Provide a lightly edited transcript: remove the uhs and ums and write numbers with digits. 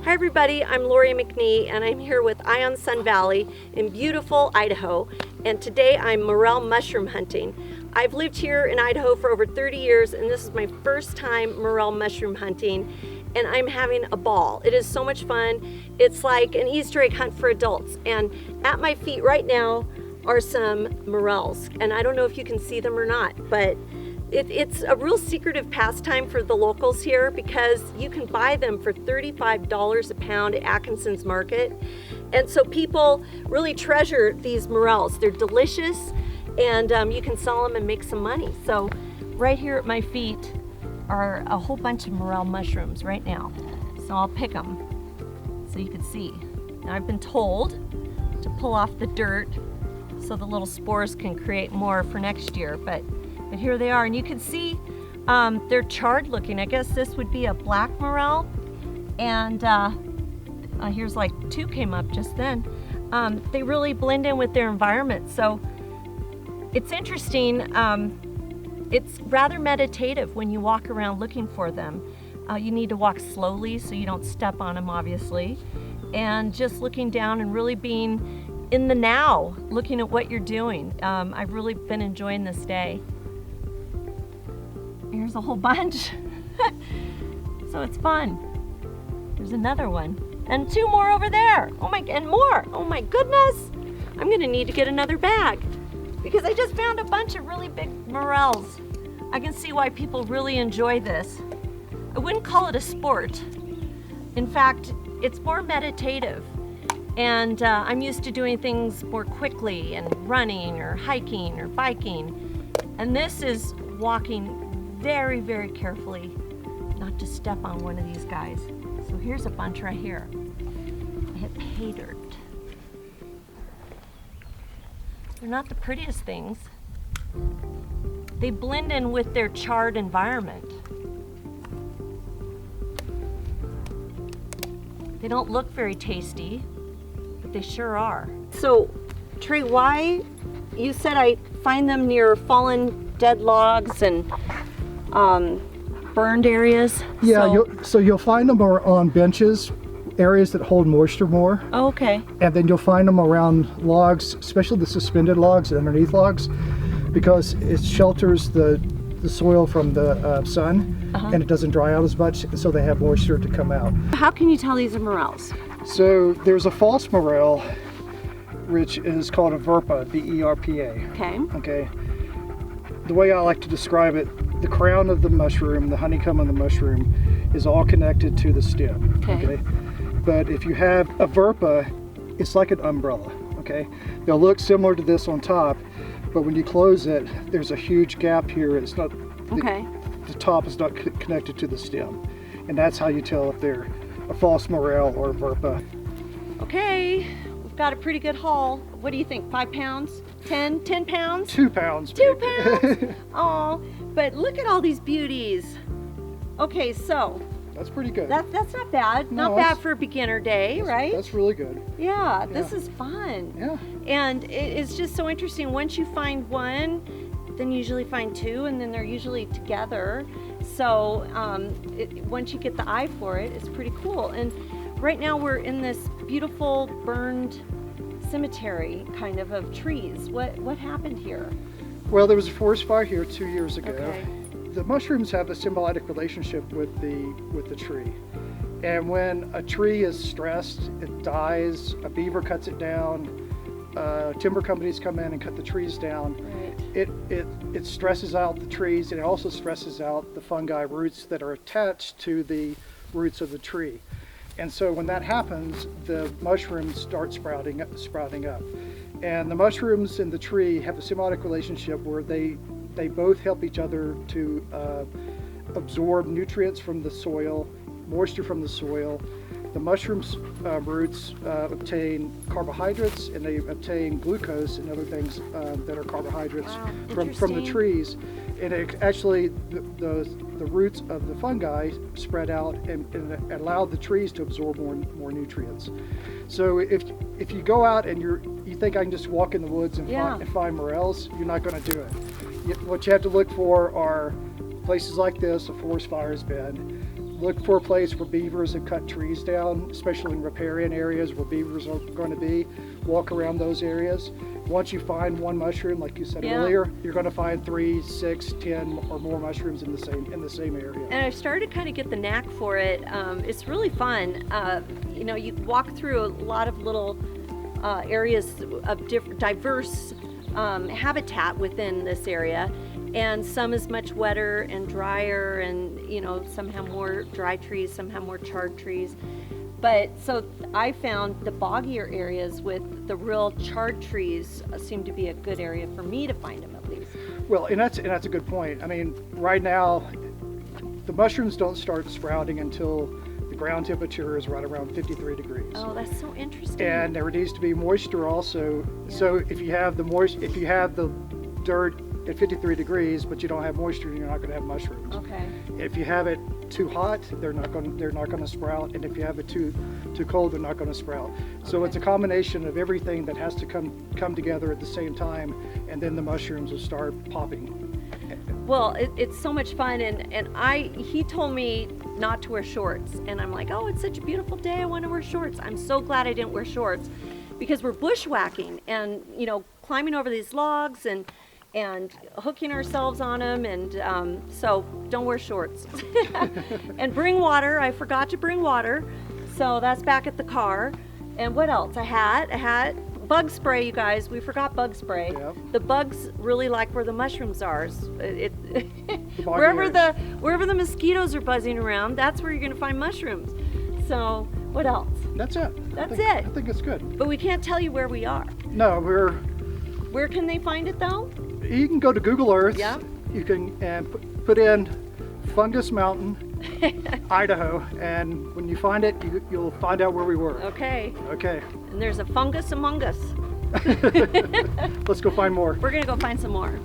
Hi everybody, I'm Lori McNee and I'm here with Ion Sun Valley in beautiful Idaho, and today I'm morel mushroom hunting. I've lived here in Idaho for over 30 years and this is my first time morel mushroom hunting, and I'm having a ball. It is so much fun. It's like an Easter egg hunt for adults, and at my feet right now are some morels, and I don't know if you can see them or not, but it's a real secretive pastime for the locals here because you can buy them for $35 a pound at Atkinson's Market. And so people really treasure these morels. They're delicious, and you can sell them and make some money. So right here at my feet are a whole bunch of morel mushrooms right now. So I'll pick them so you can see. Now I've been told to pull off the dirt so the little spores can create more for next year, but here they are, and you can see they're charred looking. I guess this would be a black morel, and here's like two came up just then. They really blend in with their environment, so it's interesting. It's rather meditative when you walk around looking for them. You need to walk slowly so you don't step on them, obviously, and just looking down and really being in the now, looking at what you're doing. I've really been enjoying this day. Here's a whole bunch. So it's fun. There's another one. And two more over there. Oh my, and more. Oh my goodness. I'm gonna need to get another bag because I just found a bunch of really big morels. I can see why people really enjoy this. I wouldn't call it a sport. In fact, it's more meditative. And I'm used to doing things more quickly and running or hiking or biking. And this is walking very, very carefully not to step on one of these guys. So here's a bunch right here. I hit pay dirt. They're not the prettiest things. They blend in with their charred environment. They don't look very tasty, but they sure are. So, Trey, why, you said I find them near fallen dead logs and burned areas? Yeah, so you'll find them on benches, areas that hold moisture more. Oh, okay. And then you'll find them around logs, especially the suspended logs and underneath logs, because it shelters the soil from the sun, and it doesn't dry out as much, so they have moisture to come out. How can you tell these are morels? So there's a false morel, which is called a verpa, V-E-R-P-A. Okay. Okay. The way I like to describe it, the crown of the mushroom, the honeycomb of the mushroom, is all connected to the stem. Okay. But if you have a verpa, it's like an umbrella. Okay. They'll look similar to this on top, but when you close it, there's a huge gap here. It's not. The top is not connected to the stem, and that's how you tell if they're a false morel or a verpa. Okay. Got a pretty good haul. What do you think? 5 pounds? 10 pounds? 2 pounds. 2 pounds? Oh, but look at all these beauties. Okay, so. That's pretty good. That's not bad. No, not bad for a beginner day, right? That's really good. Yeah, this is fun. Yeah. And it's just so interesting. Once you find one, then you usually find two, and then they're usually together. So once you get the eye for it, it's pretty cool. And right now we're in this beautiful burned cemetery kind of trees. What happened here? Well, there was a forest fire here 2 years ago. Okay. The mushrooms have a symbiotic relationship with the tree. And when a tree is stressed, it dies, a beaver cuts it down, timber companies come in and cut the trees down. Right. It stresses out the trees, and it also stresses out the fungi roots that are attached to the roots of the tree. And so when that happens, the mushrooms start sprouting up. And the mushrooms in the tree have a symbiotic relationship where they both help each other to absorb nutrients from the soil, moisture from the soil. The mushrooms' roots obtain carbohydrates, and they obtain glucose and other things that are carbohydrates from the trees. And it actually, the roots of the fungi spread out and allow the trees to absorb more nutrients. So if you go out and you think I can just walk in the woods and find morels, you're not going to do it. What you have to look for are places like this, a forest fire has been, look for a place where beavers have cut trees down, especially in riparian areas where beavers are going to be. Walk around those areas. Once you find one mushroom, like you said earlier, you're going to find 3, 6, 10 or more mushrooms in the same area. And I've started to kind of get the knack for it. It's really fun. You know, you walk through a lot of little areas of diverse habitat within this area, and some is much wetter and drier, and you know, some have more dry trees, some have more charred trees. But so I found the boggier areas with the real charred trees seem to be a good area for me to find them, at least. Well, and that's a good point. I mean, right now, the mushrooms don't start sprouting until the ground temperature is right around 53 degrees. Oh, that's so interesting. And there needs to be moisture also. Yeah. So if you have the dirt at 53 degrees, but you don't have moisture, you're not going to have mushrooms. Okay. If you have it too hot, they're not going to sprout, and if you have it too cold, they're not going to sprout. So it's a combination of everything that has to come together at the same time, and then the mushrooms will start popping. Well, it's so much fun, and he told me not to wear shorts, and I'm like, oh, it's such a beautiful day, I want to wear shorts. I'm so glad I didn't wear shorts, because we're bushwhacking and, you know, climbing over these logs and hooking ourselves on them, and so don't wear shorts. And bring water. I forgot to bring water, so that's back at the car. And what else? A hat, bug spray, you guys. We forgot bug spray. Yep. The bugs really like where the mushrooms are. Wherever the mosquitoes are buzzing around, that's where you're going to find mushrooms. So what else? That's it. I think it's good. But we can't tell you where we are. No, Where can they find it though? You can go to Google Earth. Yeah. You can put in Fungus Mountain, Idaho, and when you find it, you'll find out where we were. Okay. Okay. And there's a fungus among us. Let's go find more. We're gonna go find some more.